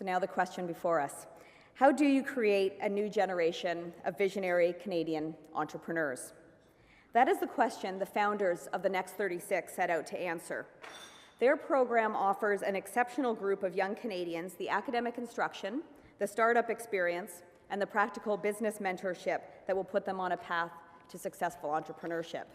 So now the question before us. How do you create a new generation of visionary Canadian entrepreneurs? That is the question the founders of the Next 36 set out to answer. Their program offers an exceptional group of young Canadians the academic instruction, the startup experience, and the practical business mentorship that will put them on a path to successful entrepreneurship.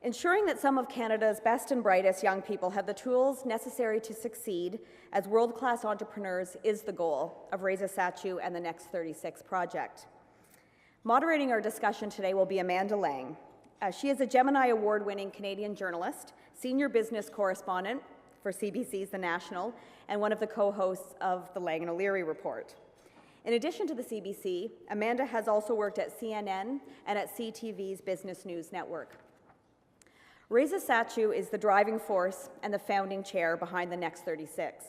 Ensuring that some of Canada's best and brightest young people have the tools necessary to succeed as world-class entrepreneurs is the goal of Reza Satchu and the Next 36 project. Moderating our discussion today will be Amanda Lang. She is a Gemini Award-winning Canadian journalist, senior business correspondent for CBC's The National, and one of the co-hosts of the Lang and O'Leary Report. In addition to the CBC, Amanda has also worked at CNN and at CTV's Business News Network. Reza Satchu is the driving force and the founding chair behind the Next 36.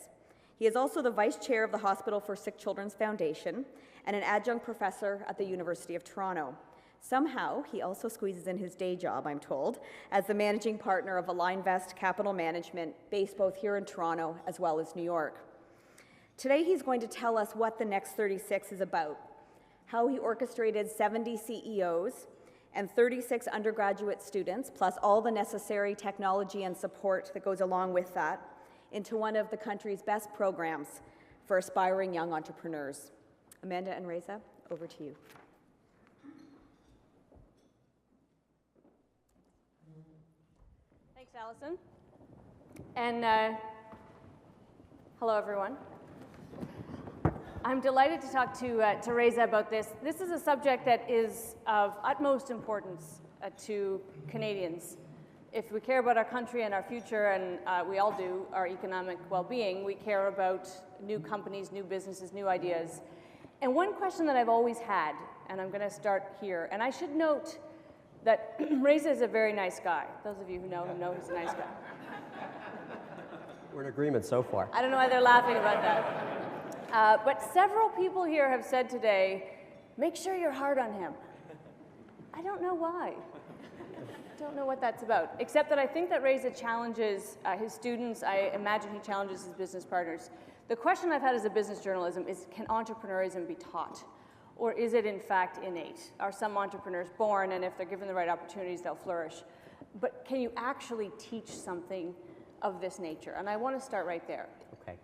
He is also the vice chair of the Hospital for Sick Children's Foundation and an adjunct professor at the University of Toronto. Somehow, he also squeezes in his day job, I'm told, as the managing partner of Alignvest Capital Management, based both here in Toronto as well as New York. Today, he's going to tell us what the Next 36 is about, how he orchestrated 70 CEOs and 36 undergraduate students, plus all the necessary technology and support that goes along with that, into one of the country's best programs for aspiring young entrepreneurs. Amanda and Reza, over to you. Thanks, Allison. And hello, everyone. I'm delighted to talk to Reza about this. This is a subject that is of utmost importance to Canadians. If we care about our country and our future, and we all do, our economic well-being, we care about new companies, new businesses, new ideas. And one question that I've always had, and I'm going to start here, and I should note that Reza is a very nice guy. Those of you who know him know he's a nice guy. We're in agreement so far. I don't know why they're laughing about that. But several people here have said today, make sure you're hard on him. I don't know why. I don't know what that's about, except that I think that Reza challenges his students. I imagine he challenges his business partners. The question I've had as a business journalism is, can entrepreneurism be taught? Or is it in fact innate? Are some entrepreneurs born, and if they're given the right opportunities, they'll flourish? But can you actually teach something of this nature? And I want to start right there. Okay.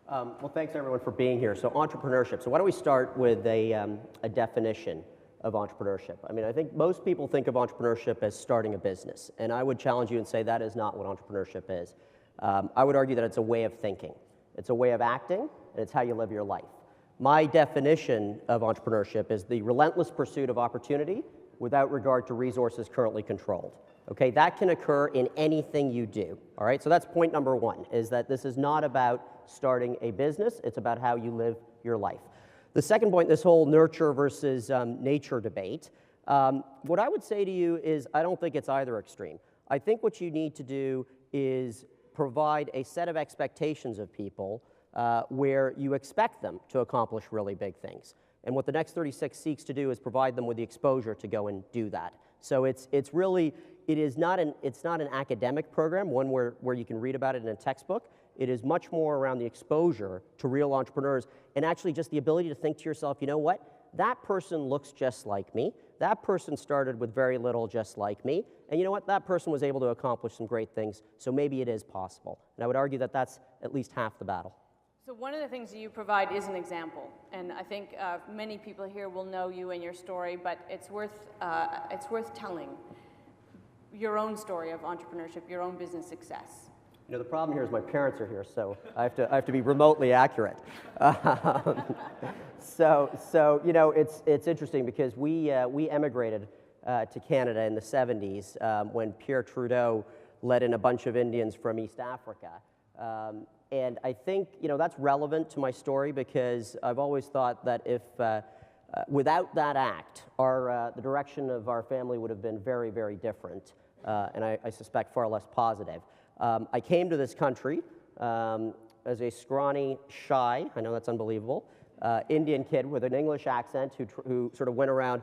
Well, thanks everyone for being here. So entrepreneurship. So why don't we start with a definition of entrepreneurship? I mean, I think most people think of entrepreneurship as starting a business, and I would challenge you and say that is not what entrepreneurship is. I would argue that it's a way of thinking. It's a way of acting, and it's how you live your life. My definition of entrepreneurship is the relentless pursuit of opportunity without regard to resources currently controlled. Okay, that can occur in anything you do. All right, so that's point number one, is that this is not about starting a business, it's about how you live your life. The second point, this whole nurture versus nature debate, what I would say to you is I don't think it's either extreme. I think what you need to do is provide a set of expectations of people where you expect them to accomplish really big things. And what the Next 36 seeks to do is provide them with the exposure to go and do that. So it's not an academic program, one where you can read about it in a textbook. It is much more around the exposure to real entrepreneurs and actually just the ability to think to yourself, you know what, that person looks just like me. That person started with very little just like me. And you know what, that person was able to accomplish some great things, so maybe it is possible. And I would argue that that's at least half the battle. So one of the things that you provide is an example, and I think many people here will know you and your story, but it's worth telling your own story of entrepreneurship, your own business success. You know, the problem here is my parents are here, so I have to be remotely accurate. So you know, it's interesting because we emigrated to Canada in the 70s when Pierre Trudeau let in a bunch of Indians from East Africa. And I think, you know, that's relevant to my story because I've always thought that if, without that act, the direction of our family would have been very, very different, and I suspect far less positive. I came to this country as a scrawny, shy, I know that's unbelievable, Indian kid with an English accent who sort of went around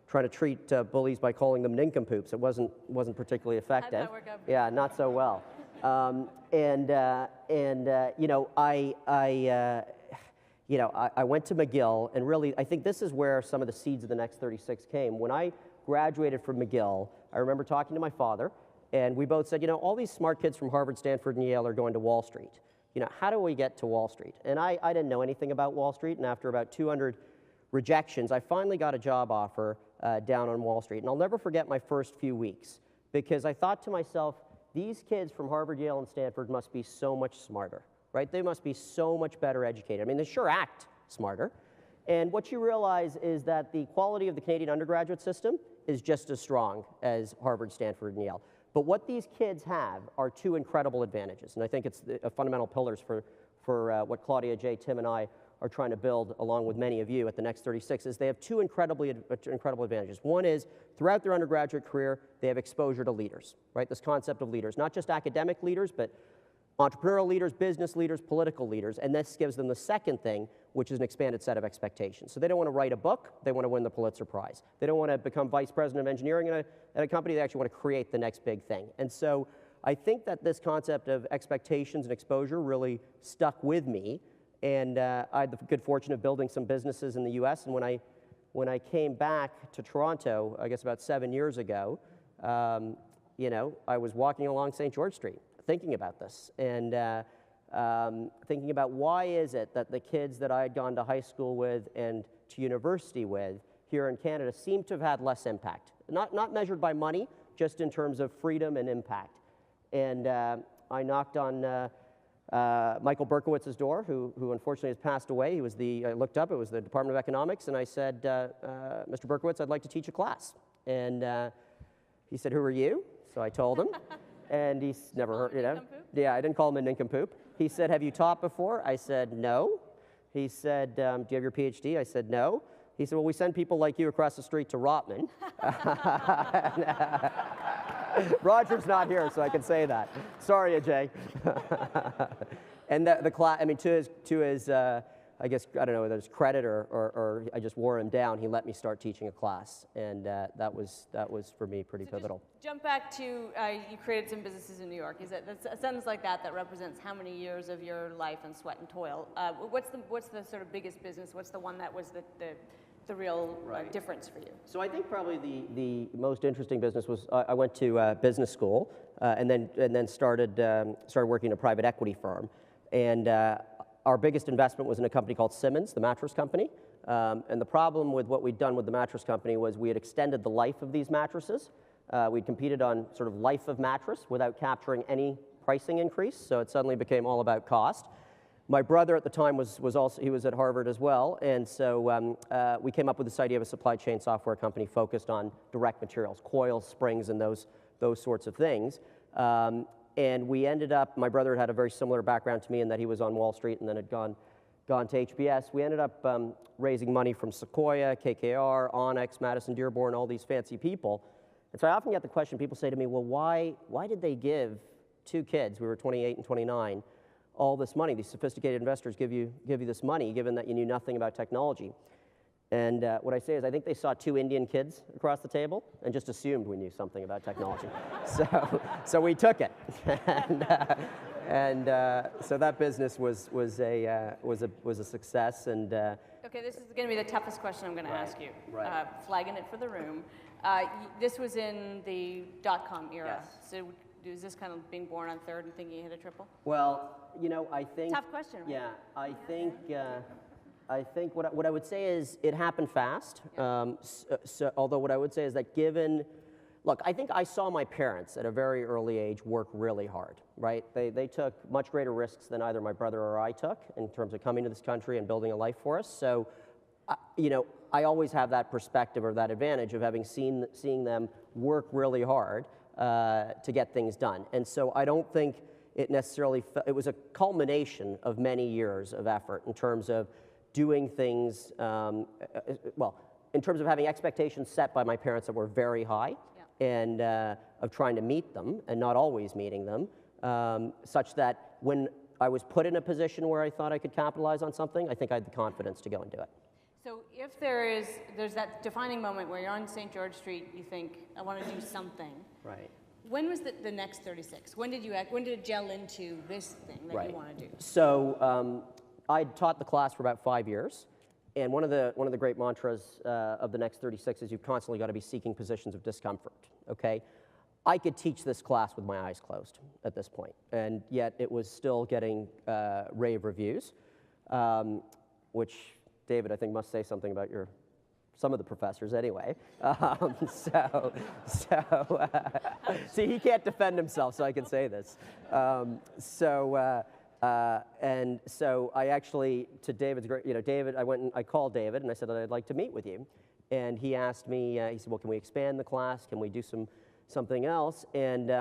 trying to treat bullies by calling them nincompoops. It wasn't particularly effective. How'd that work out? Yeah, not so well. I went to McGill, and really, I think this is where some of the seeds of the Next 36 came. When I graduated from McGill, I remember talking to my father, and we both said, all these smart kids from Harvard, Stanford, and Yale are going to Wall Street. How do we get to Wall Street? And I didn't know anything about Wall Street, and after about 200 rejections, I finally got a job offer down on Wall Street. And I'll never forget my first few weeks, because I thought to myself, these kids from Harvard, Yale, and Stanford must be so much smarter, right? They must be so much better educated. I mean, they sure act smarter. And what you realize is that the quality of the Canadian undergraduate system is just as strong as Harvard, Stanford, and Yale. But what these kids have are two incredible advantages, and I think it's the fundamental pillars for what Claudia, Jay, Tim, and I are trying to build, along with many of you at the Next 36, is they have two incredible advantages. One is, throughout their undergraduate career, they have exposure to leaders, right? This concept of leaders, not just academic leaders, but entrepreneurial leaders, business leaders, political leaders, and this gives them the second thing, which is an expanded set of expectations. So they don't want to write a book, they want to win the Pulitzer Prize. They don't want to become vice president of engineering at a company, they actually want to create the next big thing. And so I think that this concept of expectations and exposure really stuck with me, and I had the good fortune of building some businesses in the US, and when I came back to Toronto, I guess about 7 years ago, I was walking along St. George Street, thinking about this, and thinking about why is it that the kids that I had gone to high school with and to university with here in Canada seem to have had less impact. Not measured by money, just in terms of freedom and impact. And I knocked on Michael Berkowitz's door, who unfortunately has passed away. He was I looked up, it was the Department of Economics, and I said, Mr. Berkowitz, I'd like to teach a class. And he said, who are you? So I told him. And he's never heard, Yeah, I didn't call him a nincompoop. He said, have you taught before? I said, no. He said, do you have your PhD? I said, no. He said, well, we send people like you across the street to Rotman. Roger's not here, so I can say that. Sorry, Ajay. And the class, I mean, to his I guess, I don't know whether it's credit or I just wore him down, he let me start teaching a class, and that was for me pretty pivotal. Just jump back to, you created some businesses in New York. Is that's a sentence like that represents how many years of your life and sweat and toil? What's the sort of biggest business? What's the one that was the real difference for you? So I think probably the most interesting business was I went to business school and then started working in a private equity firm, and our biggest investment was in a company called Simmons, the mattress company. And the problem with what we'd done with the mattress company was we had extended the life of these mattresses. We'd competed on sort of life of mattress without capturing any pricing increase, so it suddenly became all about cost. My brother at the time was also, he was at Harvard as well, and so we came up with this idea of a supply chain software company focused on direct materials, coils, springs, and those sorts of things. And we ended up, my brother had a very similar background to me in that he was on Wall Street and then had gone to HBS. We ended up raising money from Sequoia, KKR, Onyx, Madison Dearborn, all these fancy people. And so I often get the question, people say to me, well, why did they give two kids, we were 28 and 29, all this money? These sophisticated investors give you this money, given that you knew nothing about technology. And what I say is I think they saw two Indian kids across the table and just assumed we knew something about technology. So we took it. So that business was a success. And okay, this is going to be the toughest question I'm going to ask you. Right. Flagging it for the room. This was in the .com era. Yes. So is this kind of being born on third and thinking you hit a triple? Well, I think... Tough question, right? Yeah, I think what I would say is it happened fast. Yeah. Although what I would say is that look, I think I saw my parents at a very early age work really hard, right? They took much greater risks than either my brother or I took in terms of coming to this country and building a life for us. So, I always have that perspective or that advantage of having seeing them work really hard to get things done. And so I don't think it necessarily, it was a culmination of many years of effort in terms of doing things, in terms of having expectations set by my parents that were very high, and of trying to meet them and not always meeting them, such that when I was put in a position where I thought I could capitalize on something, I think I had the confidence to go and do it. So if there's that defining moment where you're on St. George Street, you think, I want to do something. Right. When was the next 36? When did it gel into this thing that you want to do? So I taught the class for about 5 years, and one of the great mantras of the next 36 is you've constantly got to be seeking positions of discomfort. Okay, I could teach this class with my eyes closed at this point, and yet it was still getting rave reviews, which David I think must say something about some of the professors anyway. See, he can't defend himself, so I can say this. And so I actually, to David's great, David, I called David and I said that I'd like to meet with you. And he asked me, he said, well, can we expand the class? Can we do something else? And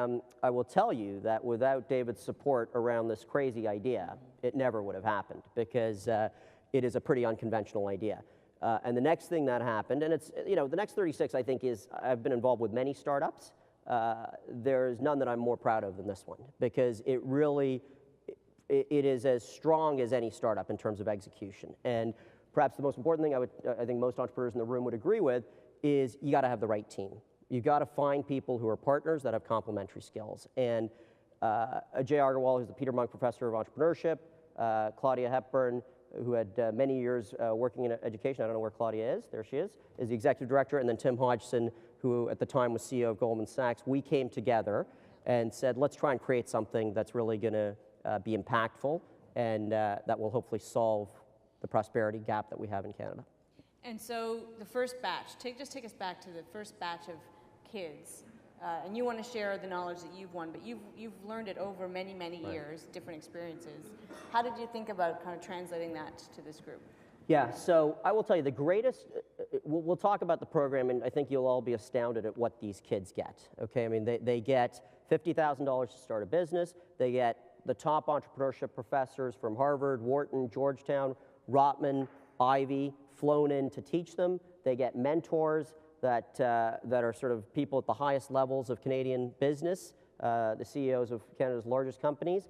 I will tell you that without David's support around this crazy idea, it never would have happened, because it is a pretty unconventional idea. And the next thing that happened, and it's, the next 36, I think, I've been involved with many startups. There's none that I'm more proud of than this one, because it really, it is as strong as any startup in terms of execution. And perhaps the most important thing I think most entrepreneurs in the room would agree with is you got to have the right team. You got to find people who are partners that have complementary skills. And Ajay Agarwal, who's the Peter Monk Professor of Entrepreneurship, Claudia Hepburn, who had many years working in education, I don't know where Claudia is, there she is the executive director, and then Tim Hodgson, who at the time was CEO of Goldman Sachs. We came together and said, let's try and create something that's really going to be impactful and that will hopefully solve the prosperity gap that we have in Canada. And so the first batch, just take us back to the first batch of kids. And you want to share the knowledge that you've won, but you've learned it over many, many years, different experiences. How did you think about kind of translating that to this group? Yeah, so I will tell you the greatest, we'll talk about the program, and I think you'll all be astounded at what these kids get, okay? I mean, they get $50,000 to start a business. They get the top entrepreneurship professors from Harvard, Wharton, Georgetown, Rotman, Ivy, flown in to teach them. They get mentors that are sort of people at the highest levels of Canadian business, the CEOs of Canada's largest companies,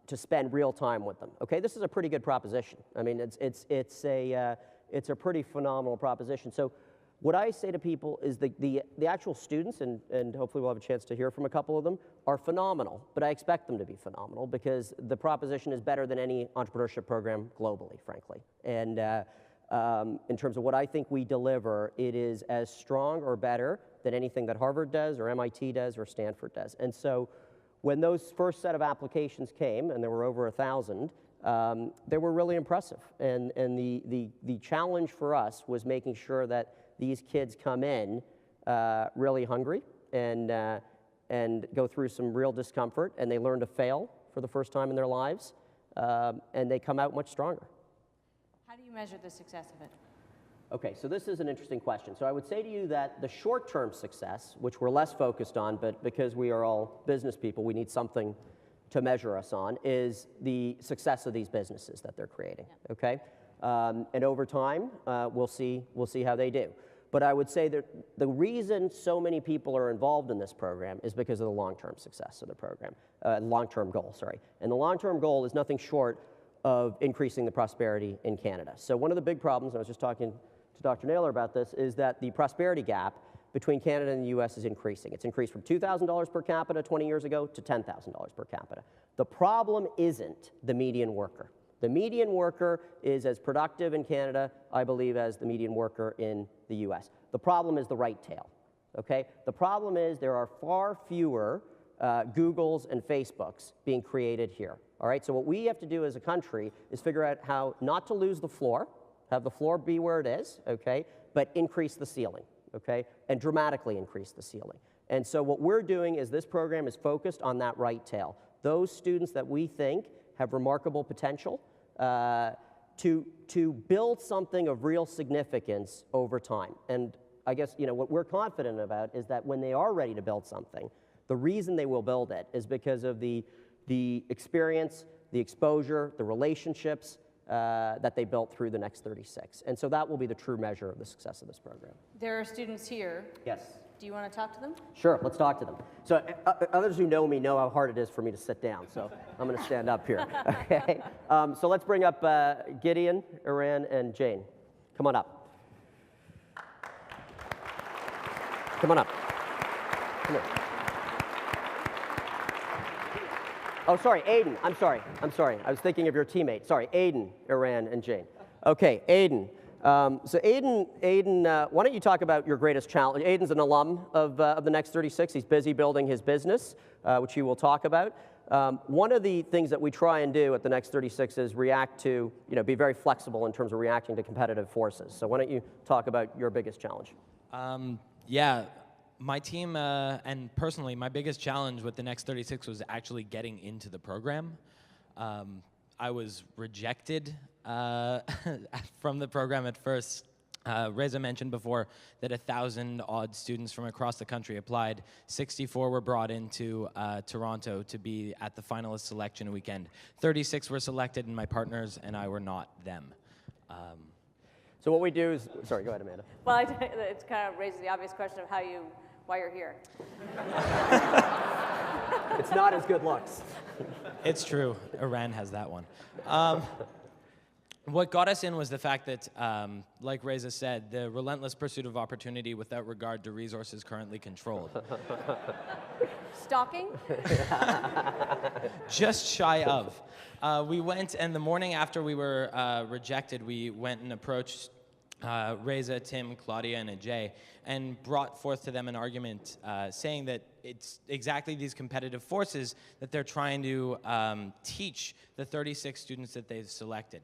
to spend real time with them. Okay, this is a pretty good proposition. I mean, it's a pretty phenomenal proposition. So what I say to people is the actual students, and hopefully we'll have a chance to hear from a couple of them, are phenomenal, but I expect them to be phenomenal because the proposition is better than any entrepreneurship program globally, frankly. And in terms of what I think we deliver, it is as strong or better than anything that Harvard does or MIT does or Stanford does. And so when those first set of applications came, and there were over 1,000, they were really impressive. And the challenge for us was making sure that these kids come in really hungry and go through some real discomfort, and they learn to fail for the first time in their lives, and they come out much stronger. How do you measure the success of it? Okay, so this is an interesting question. So I would say to you that the short-term success, which we're less focused on, but because we are all business people, we need something to measure us on, is the success of these businesses that they're creating, okay? And over time, we'll see how they do. But I would say that the reason so many people are involved in this program is because of the long-term success of the program, long-term goal, sorry. And the long-term goal is nothing short of increasing the prosperity in Canada. So one of the big problems, and I was just talking to Dr. Naylor about this, is that the prosperity gap between Canada and the US is increasing. It's increased from $2,000 per capita 20 years ago to $10,000 per capita. The problem isn't the median worker. The median worker is as productive in Canada, I believe, as the median worker in the US. The problem is the right tail, okay? The problem is there are far fewer Googles and Facebooks being created here, all right? So what we have to do as a country is figure out how not to lose the floor, have the floor be where it is, okay, but increase the ceiling, okay, and dramatically increase the ceiling. And so what we're doing is this program is focused on that right tail. Those students that we think have remarkable potential to build something of real significance over time. And I guess, what we're confident about is that when they are ready to build something, the reason they will build it is because of the experience, the exposure, the relationships that they built through the next 36. And so that will be the true measure of the success of this program. There are students here. Yes. Do you want to talk to them? Sure, let's talk to them. So others who know me know how hard it is for me to sit down, so I'm going to stand up here. Okay. So let's bring up Gideon, Iran, and Jane. Come on up. Come on up. Come here. Oh, sorry, Aiden. I'm sorry. I was thinking of your teammate. Sorry, Aiden, Iran, and Jane. Okay, Aiden. So Aiden, why don't you talk about your greatest challenge? Aiden's an alum of the Next 36. He's busy building his business, which he will talk about. One of the things that we try and do at the Next 36 is react to, be very flexible in terms of reacting to competitive forces. So why don't you talk about your biggest challenge? Yeah, my team and personally, my biggest challenge with the Next 36 was actually getting into the program. I was rejected from the program at first. Reza mentioned before that 1,000-odd students from across the country applied. 64 were brought into Toronto to be at the finalist selection weekend. 36 were selected, and my partners and I were not them. So what we do is, sorry, go ahead, Amanda. Well, it kind of raises the obvious question of why you're here. It's not as good looks. It's true. Iran has that one. What got us in was the fact that, like Reza said, the relentless pursuit of opportunity without regard to resources currently controlled. Stalking? Just shy of. We went, and the morning after we were rejected, we went and approached Reza, Tim, Claudia, and Ajay, and brought forth to them an argument saying that it's exactly these competitive forces that they're trying to teach the 36 students that they've selected.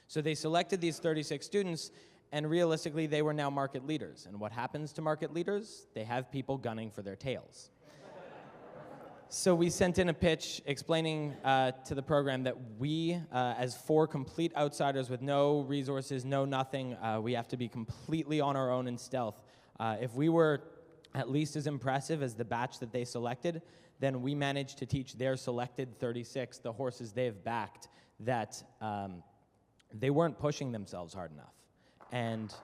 So they selected these 36 students, and realistically, they were now market leaders. And what happens to market leaders? They have people gunning for their tails. So we sent in a pitch explaining to the program that we, as 4 complete outsiders with no resources, no nothing, we have to be completely on our own in stealth. If we were at least as impressive as the batch that they selected, then we managed to teach their selected 36, the horses they've backed, that they weren't pushing themselves hard enough. And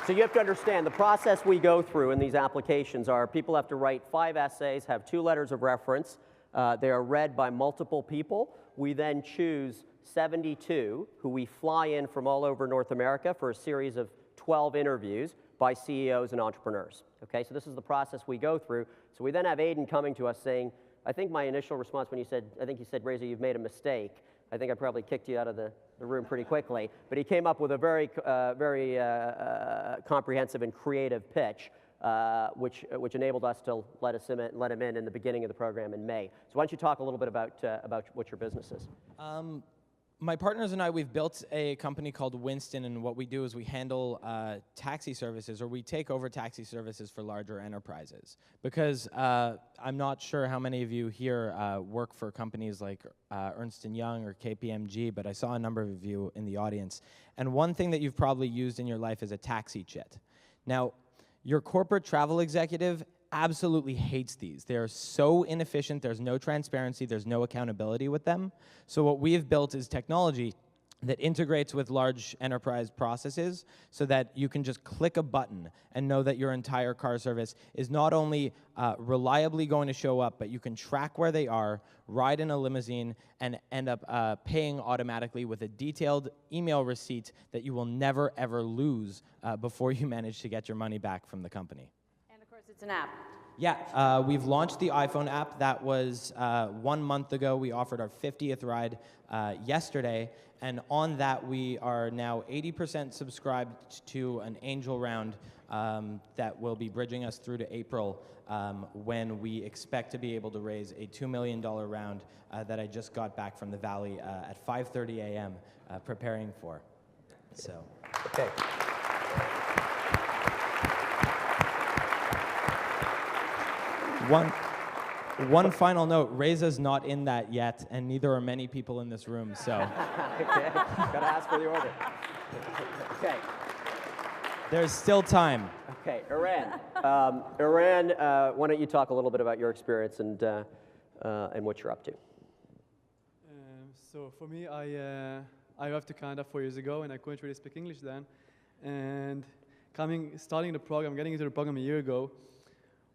so you have to understand, the process we go through in these applications are people have to write 5 essays, have 2 letters of reference. They are read by multiple people. We then choose 72 who we fly in from all over North America for a series of 12 interviews by CEOs and entrepreneurs. Okay, so this is the process we go through. So we then have Aiden coming to us saying, I think my initial response when you said, I think you said, Reza, you've made a mistake. I think I probably kicked you out of the room pretty quickly. But he came up with a very comprehensive and creative pitch, which enabled us to let him in the beginning of the program in May. So why don't you talk a little bit about what your business is? My partners and I, we've built a company called Winston, and what we do is we handle taxi services, or we take over taxi services for larger enterprises. Because I'm not sure how many of you here work for companies like Ernst & Young or KPMG, but I saw a number of you in the audience. And one thing that you've probably used in your life is a taxi chit. Now, your corporate travel executive absolutely hates these. They're so inefficient, there's no transparency, there's no accountability with them. So what we've built is technology that integrates with large enterprise processes so that you can just click a button and know that your entire car service is not only reliably going to show up, but you can track where they are, ride in a limousine, and end up paying automatically with a detailed email receipt that you will never, ever lose before you manage to get your money back from the company. It's an app. Yeah, we've launched the iPhone app. That was 1 month ago. We offered our 50th ride yesterday, and on that we are now 80% subscribed to an angel round that will be bridging us through to April when we expect to be able to raise a $2 million round that I just got back from the Valley at 5:30 a.m. Preparing for. So. Okay. One final note, Reza's not in that yet, and neither are many people in this room, so. Okay, gotta ask for the order. Okay. There's still time. Okay, Iran. Iran, why don't you talk a little bit about your experience and what you're up to? So for me, I arrived to Canada 4 years ago, and I couldn't really speak English then. And starting the program, getting into the program a year ago,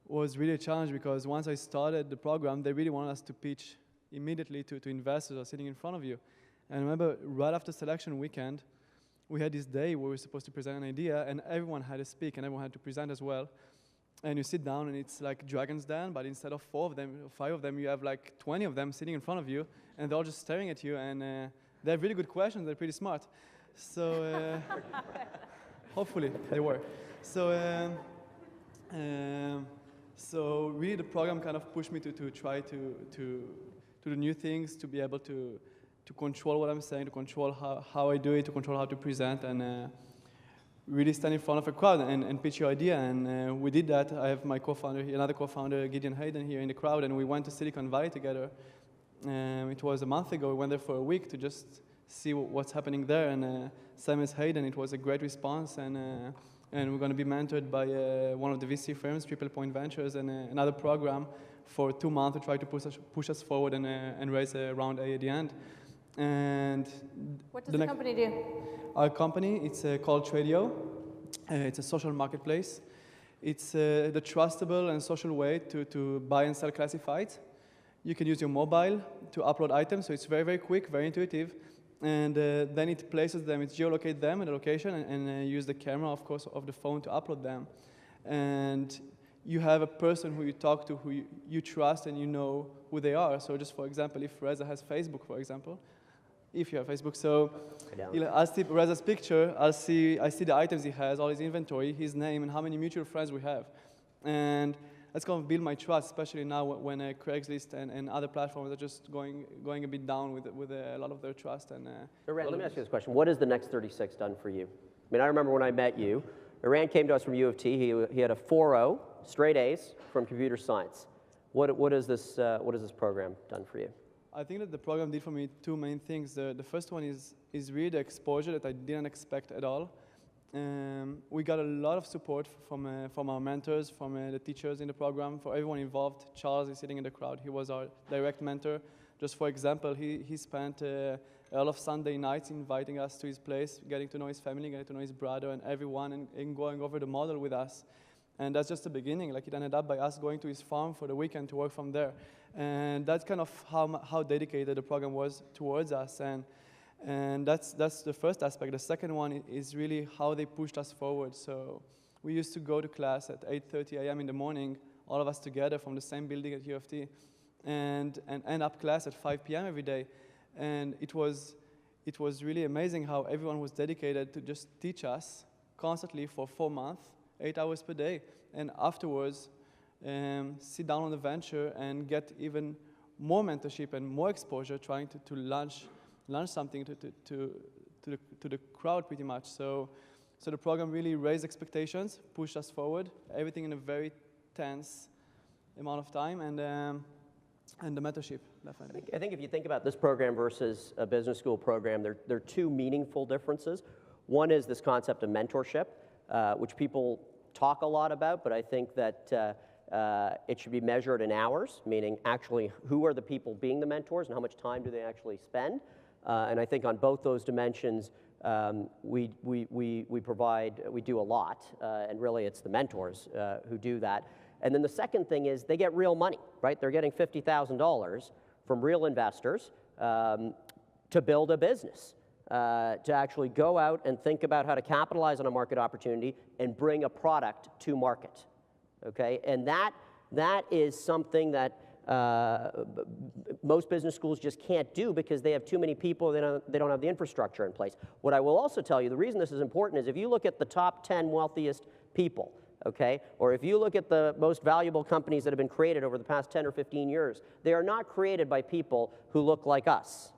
was really a challenge because once I started the program, they really wanted us to pitch immediately to investors who are sitting in front of you. And I remember right after selection weekend, we had this day where we were supposed to present an idea, and everyone had to speak, and everyone had to present as well. and you sit down and it's like Dragon's Den, but instead of 4 of them, 5 of them, you have like 20 of them sitting in front of you, and they're all just staring at you, and they have really good questions, they're pretty smart. So hopefully they were. So really the program kind of pushed me to try to do new things, to be able to control what I'm saying, to control how I do it, to control how to present, and really stand in front of a crowd and pitch your idea. And we did that. I have my co-founder, another co-founder, Gideon Hayden, here in the crowd, and we went to Silicon Valley together. It was a month ago. We went there for a week to just see what's happening there. And same as Hayden, it was a great response. And we're going to be mentored by one of the VC firms, Triple Point Ventures, and another program for 2 months to try to push us forward and raise a round A at the end. And what does the company do? Our company, it's called Tradio. It's a social marketplace. It's the trustable and social way to buy and sell classifieds. You can use your mobile to upload items, so it's very, very quick, very intuitive. And then it places them, it geolocates them at a location, and use the camera, of course, of the phone to upload them. And you have a person who you talk to, who you trust, and you know who they are. So just for example, if Reza has Facebook, for example, if you have Facebook, so I'll see Reza's picture, I see the items he has, all his inventory, his name, and how many mutual friends we have. And that's going to build my trust, especially now when Craigslist and other platforms are just going a bit down with a lot of their trust. And Iran, let me ask you this question. What has the Next 36 done for you? I mean, I remember when I met you, Iran came to us from U of T. He had a 4.0, straight A's from computer science. What has this program done for you? I think that the program did for me 2 main things. The first one is really the exposure that I didn't expect at all. We got a lot of support from our mentors, from the teachers in the program, for everyone involved. Charles is sitting in the crowd. He was our direct mentor. Just for example, he spent a lot of Sunday nights inviting us to his place, getting to know his family, getting to know his brother and everyone, and going over the model with us. And that's just the beginning. Like, it ended up by us going to his farm for the weekend to work from there. And that's kind of how dedicated the program was towards us. And that's the first aspect. The second one is really how they pushed us forward. So we used to go to class at 8:30 a.m. in the morning, all of us together from the same building at U of T, and end up class at 5 p.m. every day. And it was really amazing how everyone was dedicated to just teach us constantly for 4 months, 8 hours per day. And afterwards, sit down on the venture and get even more mentorship and more exposure, trying to launch something to the crowd pretty much. So the program really raised expectations, pushed us forward, everything in a very tense amount of time, and the mentorship, definitely. I think if you think about this program versus a business school program, there are 2 meaningful differences. One is this concept of mentorship, which people talk a lot about, but I think that it should be measured in hours, meaning actually who are the people being the mentors and how much time do they actually spend. And I think on both those dimensions, we do a lot, and really it's the mentors who do that. And then the second thing is they get real money, right? They're getting $50,000 from real investors to build a business, to actually go out and think about how to capitalize on a market opportunity and bring a product to market, okay? And that is something that most business schools just can't do because they have too many people, they don't have the infrastructure in place. What I will also tell you, the reason this is important is if you look at the top 10 wealthiest people, okay, or if you look at the most valuable companies that have been created over the past 10 or 15 years, they are not created by people who look like us,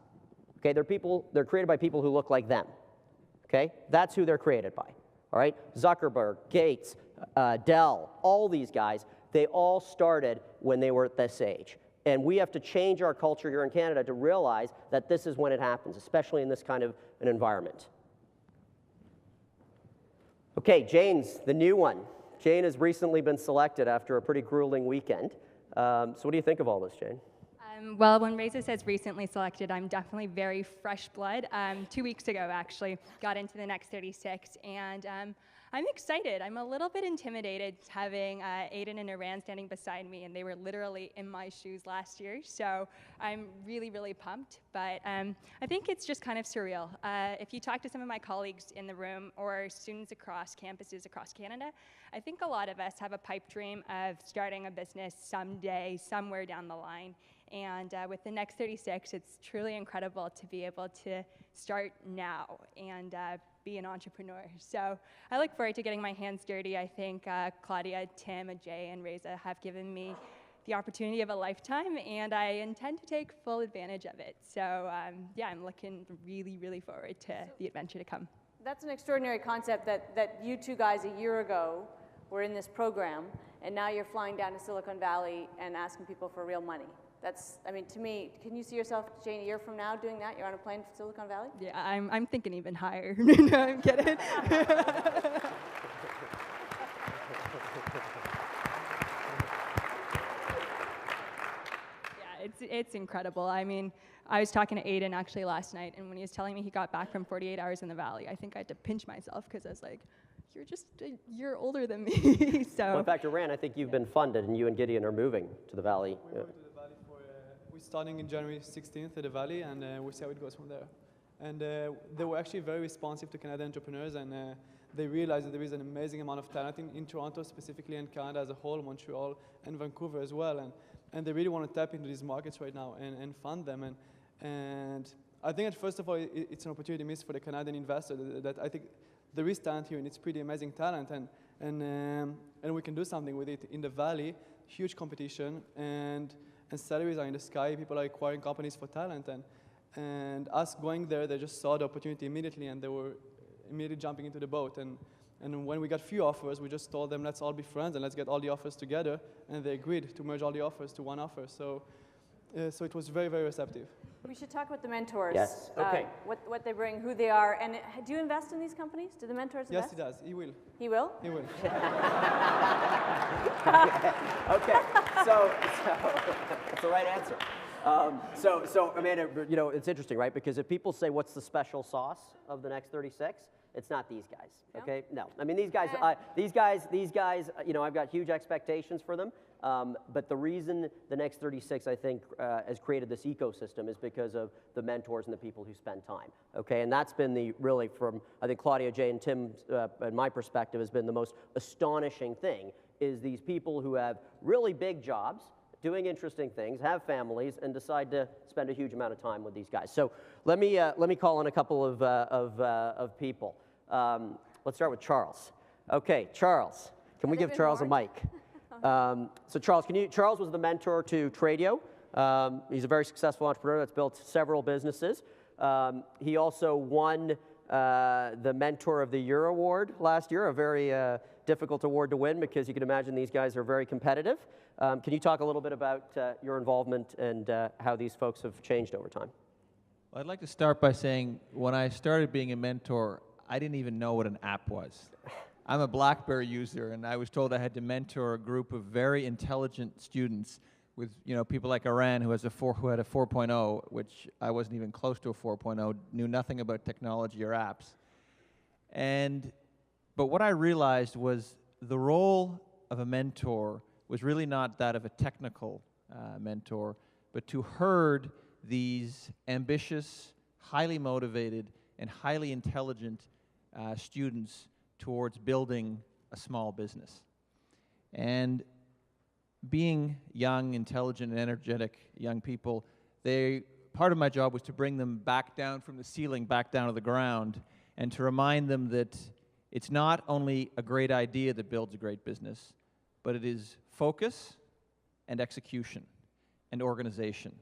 okay? They're created by people who look like them, okay? That's who they're created by, all right? Zuckerberg, Gates, Dell, all these guys, they all started when they were at this age. And we have to change our culture here in Canada to realize that this is when it happens, especially in this kind of an environment. Okay, Jane's the new one. Jane has recently been selected after a pretty grueling weekend. So what do you think of all this, Jane? Well, when Reza says recently selected, I'm definitely very fresh blood. 2 weeks ago, actually, got into the Next 36, and I'm excited. I'm a little bit intimidated having Aiden and Iran standing beside me, and they were literally in my shoes last year, so I'm really, really pumped. But I think it's just kind of surreal. If you talk to some of my colleagues in the room or students across campuses across Canada, I think a lot of us have a pipe dream of starting a business someday, somewhere down the line. And with the Next 36, it's truly incredible to be able to start now and be an entrepreneur. So I look forward to getting my hands dirty. I think Claudia, Tim, Ajay, and Reza have given me the opportunity of a lifetime, and I intend to take full advantage of it. So yeah, I'm looking really, really forward to the adventure to come. That's an extraordinary concept that you two guys a year ago were in this program, and now you're flying down to Silicon Valley and asking people for real money. That's, I mean, to me, can you see yourself, Jane, a year from now doing that? You're on a plane to Silicon Valley? Yeah, I'm thinking even higher. No, I'm kidding. It's incredible. I mean, I was talking to Aiden actually last night, and when he was telling me he got back from 48 hours in the Valley, I think I had to pinch myself because I was like, you're just a year older than me. So. Well, in fact, Iran, I think you've been funded, and you and Gideon are moving to the Valley. We're going to the Valley we're starting in January 16th at the Valley, and we'll see how it goes from there. And they were actually very responsive to Canadian entrepreneurs, and they realized that there is an amazing amount of talent in Toronto specifically, and Canada as a whole, Montreal, and Vancouver as well. And they really want to tap into these markets right now and fund them. And I think that first of all, it's an opportunity missed for the Canadian investor that I think there is talent here, and it's pretty amazing talent, and we can do something with it in the Valley. Huge competition, and salaries are in the sky. People are acquiring companies for talent, and us going there, they just saw the opportunity immediately, and they were immediately jumping into the boat. And when we got few offers, we just told them, let's all be friends and let's get all the offers together, and they agreed to merge all the offers to one offer. So it was very, very receptive. We should talk about the mentors. Yes, okay. What they bring, who they are, and do you invest in these companies? Do the mentors invest? Yes, he does. He will. He will? He will. Okay, so that's the right answer. So Amanda, you know, it's interesting, right? Because if people say, what's the special sauce of the Next 36? It's not these guys, okay? No, I mean, these guys, you know, I've got huge expectations for them. But the reason the Next 36, I think, has created this ecosystem is because of the mentors and the people who spend time, okay? And that's been really from, I think, Claudia, Jay, and Tim, and my perspective, has been the most astonishing thing, is these people who have really big jobs, doing interesting things, have families, and decide to spend a huge amount of time with these guys. So let me call on a couple of people. Let's start with Charles. Okay, Charles, can we give Charles a mic? So Charles was the mentor to Tradio. He's a very successful entrepreneur that's built several businesses. He also won the Mentor of the Year award last year, a very difficult award to win because you can imagine these guys are very competitive. Can you talk a little bit about your involvement and how these folks have changed over time? Well, I'd like to start by saying when I started being a mentor, I didn't even know what an app was. I'm a BlackBerry user, and I was told I had to mentor a group of very intelligent students with, you know, people like Iran, who had a 4.0, which I wasn't even close to a 4.0, knew nothing about technology or apps. But what I realized was the role of a mentor was really not that of a technical mentor, but to herd these ambitious, highly motivated, and highly intelligent students towards building a small business. And being young, intelligent, and energetic young people, part of my job was to bring them back down from the ceiling, back down to the ground, and to remind them that it's not only a great idea that builds a great business, but it is focus and execution and organization.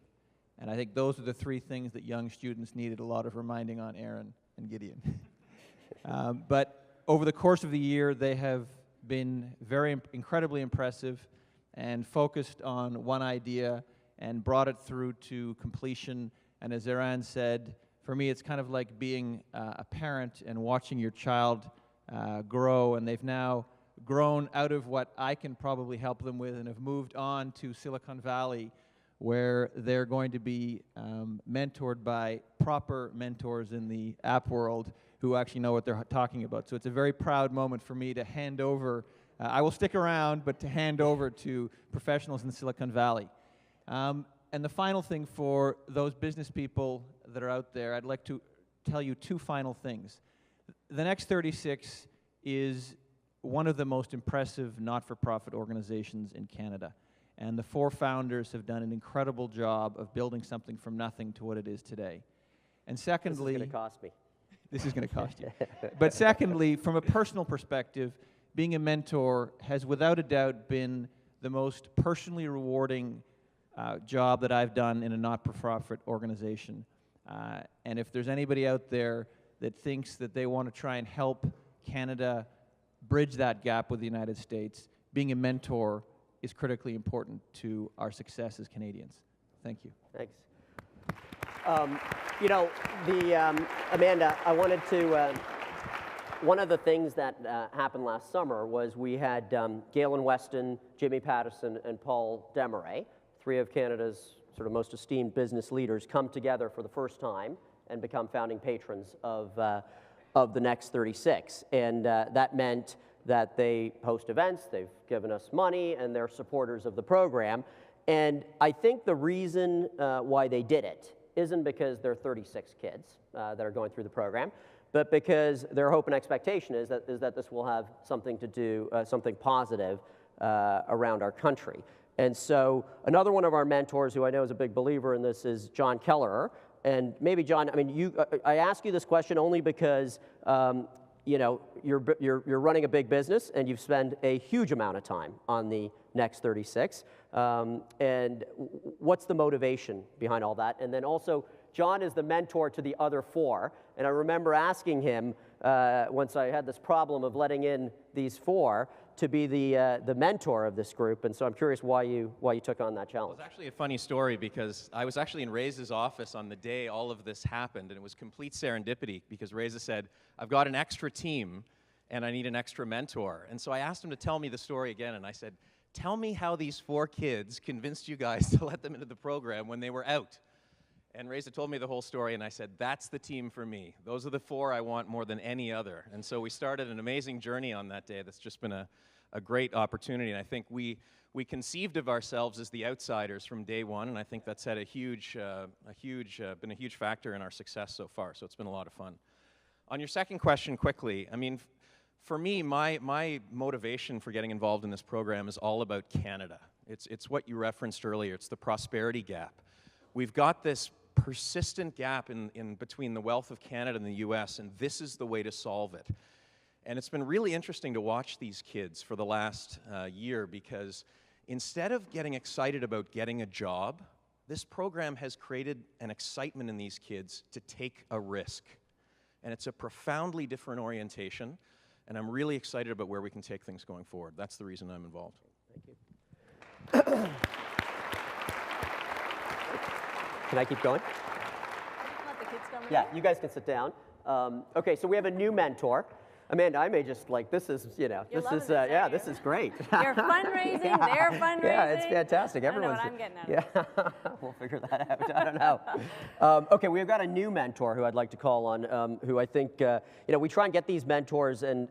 And I think those are the three things that young students needed a lot of reminding on Aaron and Gideon. But over the course of the year, they have been incredibly impressive and focused on one idea and brought it through to completion. And as Aaron said, for me, it's kind of like being a parent and watching your child grow. And they've now grown out of what I can probably help them with and have moved on to Silicon Valley, where they're going to be mentored by proper mentors in the app world who actually know what they're talking about. So it's a very proud moment for me to hand over. I will stick around, but to hand over to professionals in Silicon Valley. And the final thing for those business people that are out there, I'd like to tell you two final things. The Next 36 is one of the most impressive not-for-profit organizations in Canada. And the 4 founders have done an incredible job of building something from nothing to what it is today. And secondly... This is going to cost me. This is going to cost you. But secondly, from a personal perspective, being a mentor has without a doubt been the most personally rewarding job that I've done in a not-for-profit organization. And if there's anybody out there that thinks that they want to try and help Canada bridge that gap with the United States, being a mentor is critically important to our success as Canadians. Thank you. Thanks. You know, Amanda, I wanted to, one of the things that happened last summer was we had Galen Weston, Jimmy Pattison, and Paul Desmarais, 3 of Canada's sort of most esteemed business leaders, come together for the first time and become founding patrons of the Next 36. And that meant that they host events, they've given us money, and they're supporters of the program. And I think the reason why they did it isn't because there are 36 kids that are going through the program, but because their hope and expectation is that this will have something to do, something positive around our country. And so another one of our mentors who I know is a big believer in this is John Kelleher. And maybe, John, I mean, I ask you this question only because you know, you're running a big business and you've spent a huge amount of time on the Next 36. And what's the motivation behind all that? And then also, John is the mentor to the other 4. And I remember asking him, once I had this problem of letting in these 4, to be the mentor of this group. And so I'm curious why you took on that challenge. Well, it's actually a funny story because I was actually in Reza's office on the day all of this happened, and it was complete serendipity because Reza said, I've got an extra team and I need an extra mentor. And so I asked him to tell me the story again, and I said, tell me how these 4 kids convinced you guys to let them into the program when they were out. And Reza told me the whole story, and I said, that's the team for me. Those are the 4 I want more than any other. And so we started an amazing journey on that day that's just been a great opportunity. And I think we conceived of ourselves as the outsiders from day one, and I think that's had been a huge factor in our success so far. So it's been a lot of fun. On your second question, quickly, I mean, for me, my motivation for getting involved in this program is all about Canada. It's what you referenced earlier. It's the prosperity gap. We've got this persistent gap in between the wealth of Canada and the US, and this is the way to solve it. And it's been really interesting to watch these kids for the last year because instead of getting excited about getting a job, this program has created an excitement in these kids to take a risk. And it's a profoundly different orientation, and I'm really excited about where we can take things going forward. That's the reason I'm involved. Thank you. Can I keep going? Let the kids come in. Yeah, you guys can sit down. Okay, so we have a new mentor. Amanda, I may just like, this is, you know, You're this is, loving this, yeah, aren't this you? is great. You're fundraising, they're fundraising. Yeah, it's fantastic. I don't know Everyone's, what I'm getting out of it. yeah, we'll figure that out. I don't know. Okay, we've got a new mentor who I'd like to call on, who I think, you know, we try and get these mentors and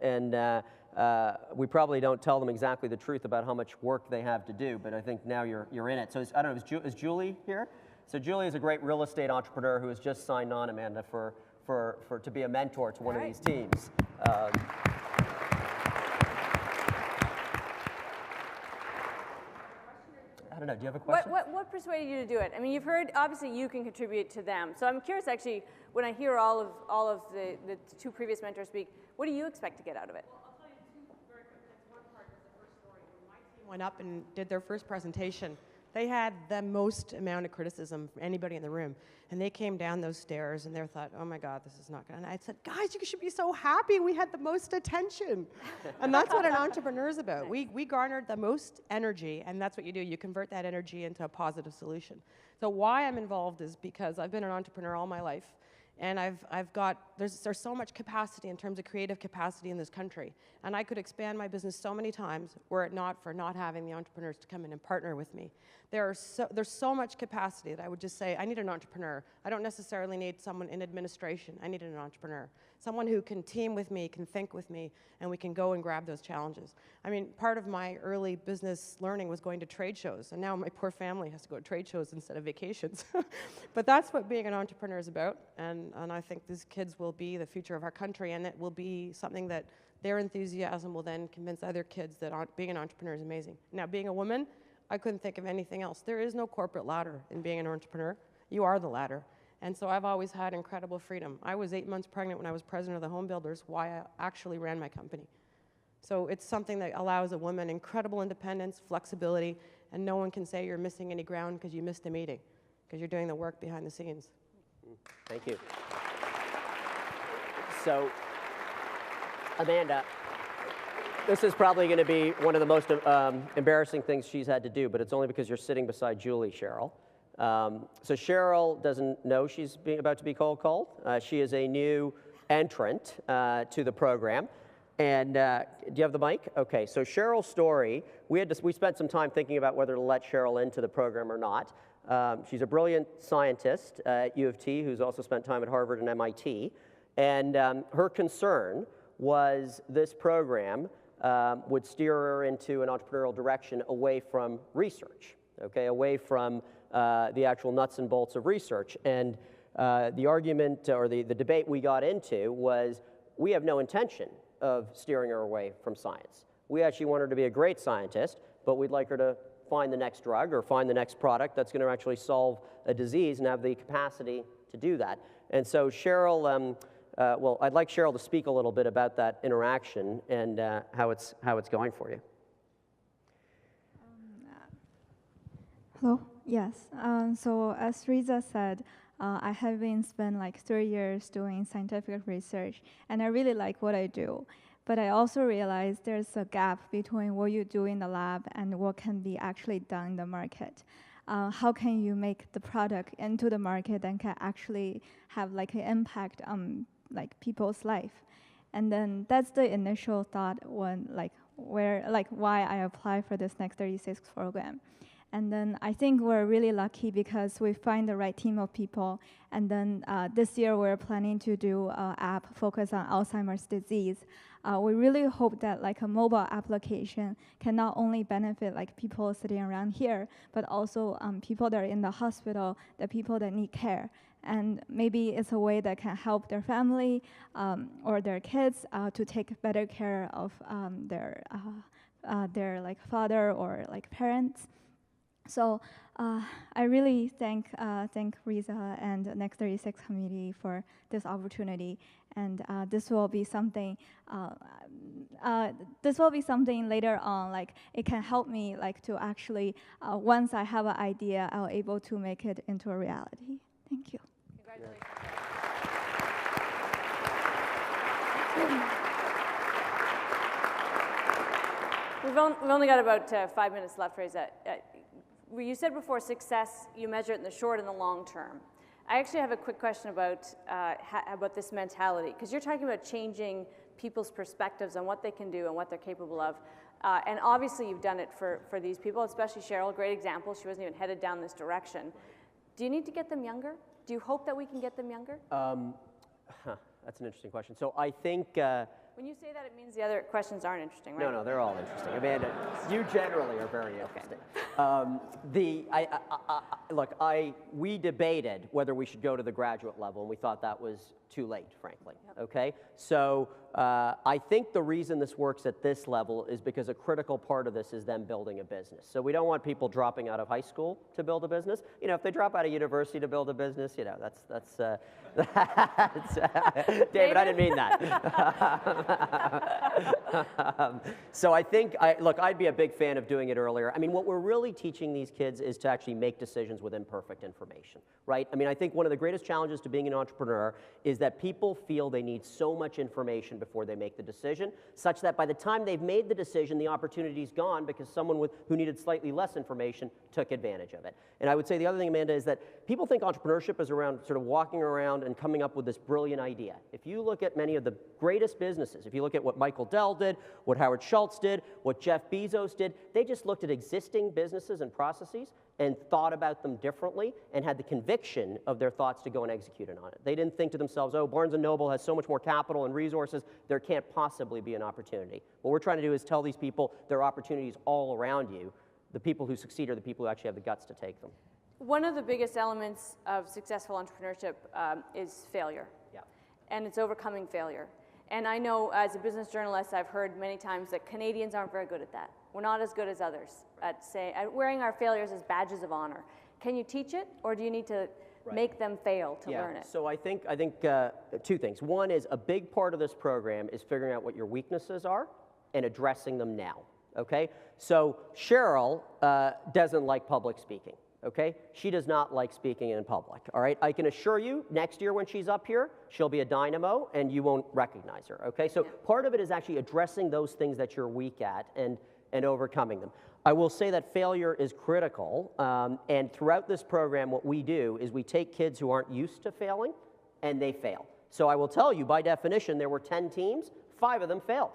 we probably don't tell them exactly the truth about how much work they have to do, but I think now you're in it. So I don't know, is Julie here? So Julie is a great real estate entrepreneur who has just signed on, Amanda, to be a mentor to one of these teams. I don't know, do you have a question? What persuaded you to do it? I mean, you've heard, obviously you can contribute to them. So I'm curious, actually, when I hear all of the 2 previous mentors speak, what do you expect to get out of it? Well, I'll tell you 2 very quick things. One part is the first story. When my team went up and did their first presentation, they had the most amount of criticism from anybody in the room. And they came down those stairs and they thought, oh my God, this is not good. And I said, guys, you should be so happy we had the most attention. And that's what an entrepreneur is about. We garnered the most energy, and that's what you do. You convert that energy into a positive solution. So why I'm involved is because I've been an entrepreneur all my life. And there's so much capacity in terms of creative capacity in this country. And I could expand my business so many times were it not for not having the entrepreneurs to come in and partner with me. There's so much capacity that I would just say, I need an entrepreneur. I don't necessarily need someone in administration. I need an entrepreneur. Someone who can team with me, can think with me, and we can go and grab those challenges. I mean, part of my early business learning was going to trade shows, and now my poor family has to go to trade shows instead of vacations. But that's what being an entrepreneur is about, and I think these kids will be the future of our country, and it will be something that their enthusiasm will then convince other kids that being an entrepreneur is amazing. Now, being a woman, I couldn't think of anything else. There is no corporate ladder in being an entrepreneur. You are the ladder. And so I've always had incredible freedom. I was 8 months pregnant when I was president of the Home Builders, why I actually ran my company. So it's something that allows a woman incredible independence, flexibility, and no one can say you're missing any ground because you missed a meeting, because you're doing the work behind the scenes. Thank you. So, Amanda, this is probably going to be one of the most embarrassing things she's had to do, but it's only because you're sitting beside Julie, Cheryl. So Cheryl doesn't know she's about to be called. She is a new entrant to the program. And do you have the mic? Okay, so Cheryl's story, we spent some time thinking about whether to let Cheryl into the program or not. She's a brilliant scientist at U of T who's also spent time at Harvard and MIT. And her concern was this program would steer her into an entrepreneurial direction away from research, okay, away from the actual nuts and bolts of research. And the argument or the debate we got into was we have no intention of steering her away from science. We actually want her to be a great scientist, but we'd like her to find the next drug or find the next product that's going to actually solve a disease and have the capacity to do that. And so Cheryl, well, I'd like Cheryl to speak a little bit about that interaction and how it's going for you. Hello. Yes. So as Reza said, I have been spent like 3 years doing scientific research, and I really like what I do. But I also realize there's a gap between what you do in the lab and what can be actually done in the market. How can you make the product into the market and can actually have like an impact on like people's life? And then that's the initial thought when why I apply for this Next 36 program. And then I think we're really lucky because we find the right team of people. And then this year we're planning to do an app focused on Alzheimer's disease. We really hope that like a mobile application can not only benefit like people sitting around here, but also people that are in the hospital, the people that need care. And maybe it's a way that can help their family or their kids to take better care of their like father or like parents. So I really thank Reza and the Next 36 committee for this opportunity, and this will be something. This will be something later on. Like it can help me, like to actually once I have an idea, I'll able to make it into a reality. Thank you. Congratulations. We've only got about 5 minutes left, Reza. You said before success, you measure it in the short and the long term. I actually have a quick question about this mentality, because you're talking about changing people's perspectives on what they can do and what they're capable of. And obviously you've done it for these people, especially Cheryl, great example. She wasn't even headed down this direction. Do you need to get them younger? Do you hope that we can get them younger? That's an interesting question. So I think... when you say that, it means the other questions aren't interesting, right? No, they're all interesting. Amanda, you generally are very interesting. Okay. We debated whether we should go to the graduate level, and we thought that was too late, frankly. Yep. Okay? So I think the reason this works at this level is because a critical part of this is them building a business. So we don't want people dropping out of high school to build a business. You know, if they drop out of university to build a business, you know, that's David, I didn't mean that. So I think, look, I'd be a big fan of doing it earlier. I mean, what we're really teaching these kids is to actually make decisions with imperfect information, right? I mean, I think one of the greatest challenges to being an entrepreneur is that people feel they need so much information before they make the decision, such that by the time they've made the decision, the opportunity's gone because someone who needed slightly less information took advantage of it. And I would say the other thing, Amanda, is that people think entrepreneurship is around sort of walking around and coming up with this brilliant idea. If you look at many of the greatest businesses, if you look at what Michael Dell did, what Howard Schultz did, what Jeff Bezos did, they just looked at existing businesses and processes and thought about them differently and had the conviction of their thoughts to go and execute on it. They didn't think to themselves, oh, Barnes & Noble has so much more capital and resources, there can't possibly be an opportunity. What we're trying to do is tell these people there are opportunities all around you. The people who succeed are the people who actually have the guts to take them. One of the biggest elements of successful entrepreneurship is failure. Yeah. And it's overcoming failure. And I know as a business journalist, I've heard many times that Canadians aren't very good at that. We're not as good as others at wearing our failures as badges of honor. Can you teach it, or do you need to make them fail to learn it? So I think two things. One is a big part of this program is figuring out what your weaknesses are and addressing them now. Okay? So Cheryl doesn't like public speaking. Okay? She does not like speaking in public, all right? I can assure you, next year when she's up here, she'll be a dynamo and you won't recognize her, okay? So part of it is actually addressing those things that you're weak at and overcoming them. I will say that failure is critical, and throughout this program, what we do is we take kids who aren't used to failing and they fail. So I will tell you, by definition, there were 10 teams, 5 of them failed.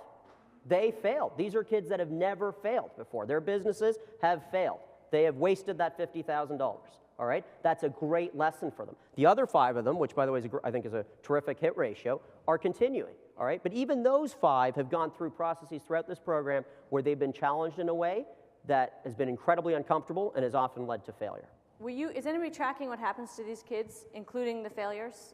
They failed. These are kids that have never failed before. Their businesses have failed. They have wasted that $50,000, all right? That's a great lesson for them. The other 5 of them, which by the way I think is a terrific hit ratio, are continuing, all right? But even those 5 have gone through processes throughout this program where they've been challenged in a way that has been incredibly uncomfortable and has often led to failure. Is anybody tracking what happens to these kids, including the failures,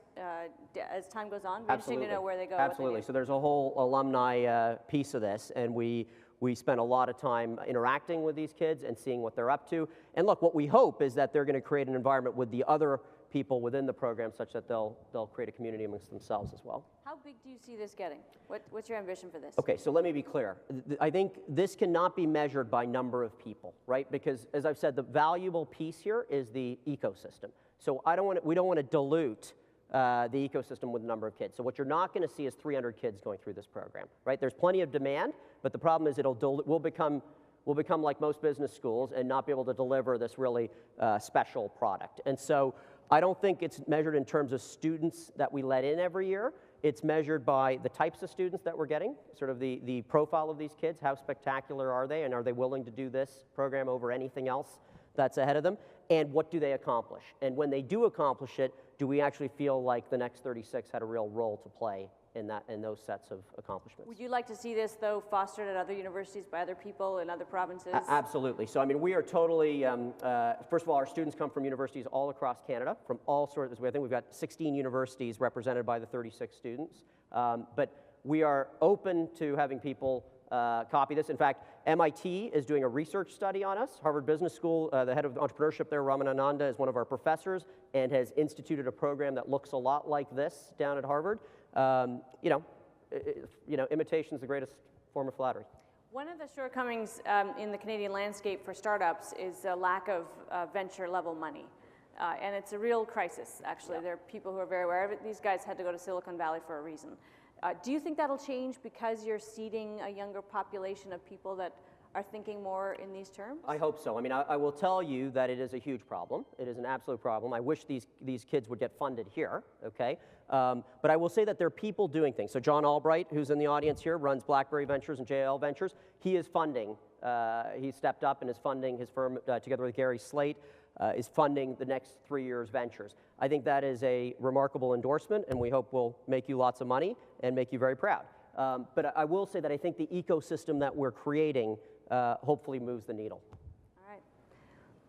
as time goes on? Interesting to know where they go. Absolutely. So there's a whole alumni piece of this, and we spend a lot of time interacting with these kids and seeing what they're up to. And look, what we hope is that they're going to create an environment with the other people within the program such that they'll create a community amongst themselves as well. How big do you see this getting? What's your ambition for this? Okay, so let me be clear. I think this cannot be measured by number of people, right? Because as I've said, the valuable piece here is the ecosystem. So we don't want to dilute the ecosystem with the number of kids. So what you're not going to see is 300 kids going through this program, right? There's plenty of demand, but the problem is we'll become like most business schools and not be able to deliver this really special product. And so I don't think it's measured in terms of students that we let in every year. It's measured by the types of students that we're getting, sort of the profile of these kids, how spectacular are they, and are they willing to do this program over anything else that's ahead of them, and what do they accomplish? And when they do accomplish it, do we actually feel like the next 36 had a real role to play in those sets of accomplishments? Would you like to see this, though, fostered at other universities by other people in other provinces? Absolutely. So, I mean, we are totally, first of all, our students come from universities all across Canada, from all sorts. I think we've got 16 universities represented by the 36 students. But we are open to having people copy this. In fact, MIT is doing a research study on us. Harvard Business School, the head of entrepreneurship there, Raman Ananda, is one of our professors and has instituted a program that looks a lot like this down at Harvard. Imitation is the greatest form of flattery. One of the shortcomings in the Canadian landscape for startups is a lack of venture-level money. And it's a real crisis, actually. There are people who are very aware of it. These guys had to go to Silicon Valley for a reason. Do you think that'll change because you're seeding a younger population of people that are thinking more in these terms? I hope so. I mean, I will tell you that it is a huge problem. It is an absolute problem. I wish these kids would get funded here, okay? But I will say that there are people doing things. So John Albright, who's in the audience here, runs BlackBerry Ventures and JL Ventures. He is funding. He stepped up and is funding his firm, together with Gary Slate, is funding the next 3 years' ventures. I think that is a remarkable endorsement, and we hope will make you lots of money and make you very proud. But I will say that I think the ecosystem that we're creating hopefully moves the needle. All right.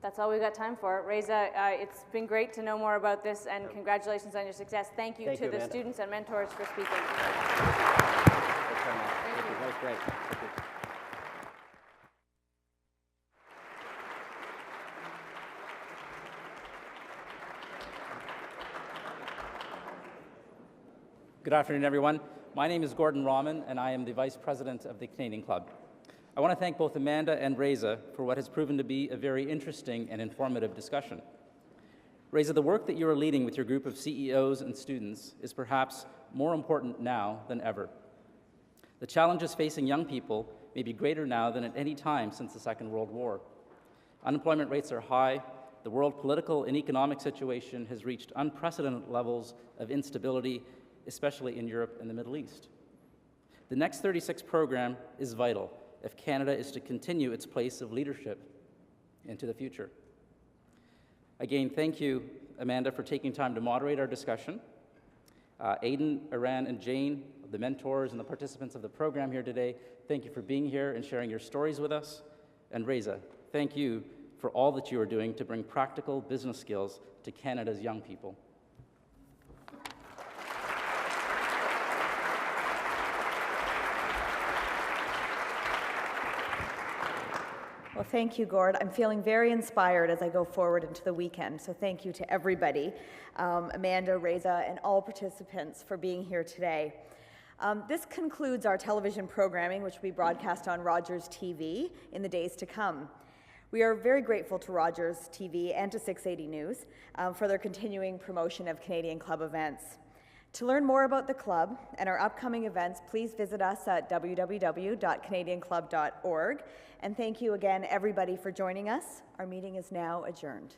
That's all we've got time for. Reza, it's been great to know more about this, and congratulations on your success. Thank you to the Amanda. students and mentors for speaking. Thanks very much. Thank you. That was great. Thank you. Good afternoon, everyone. My name is Gordon Rahman, and I am the Vice President of the Canadian Club. I want to thank both Amanda and Reza for what has proven to be a very interesting and informative discussion. Reza, the work that you are leading with your group of CEOs and students is perhaps more important now than ever. The challenges facing young people may be greater now than at any time since the Second World War. Unemployment rates are high. The world political and economic situation has reached unprecedented levels of instability, especially in Europe and the Middle East. The Next 36 program is vital if Canada is to continue its place of leadership into the future. Again, thank you, Amanda, for taking time to moderate our discussion. Aidan, Iran, and Jane, the mentors and the participants of the program here today, thank you for being here and sharing your stories with us. And Reza, thank you for all that you are doing to bring practical business skills to Canada's young people. Well, thank you, Gord. I'm feeling very inspired as I go forward into the weekend, so thank you to everybody, Amanda, Reza, and all participants for being here today. This concludes our television programming, which will be broadcast on Rogers TV in the days to come. We are very grateful to Rogers TV and to 680 News for their continuing promotion of Canadian Club events. To learn more about the club and our upcoming events, please visit us at www.canadianclub.org. And thank you again, everybody, for joining us. Our meeting is now adjourned.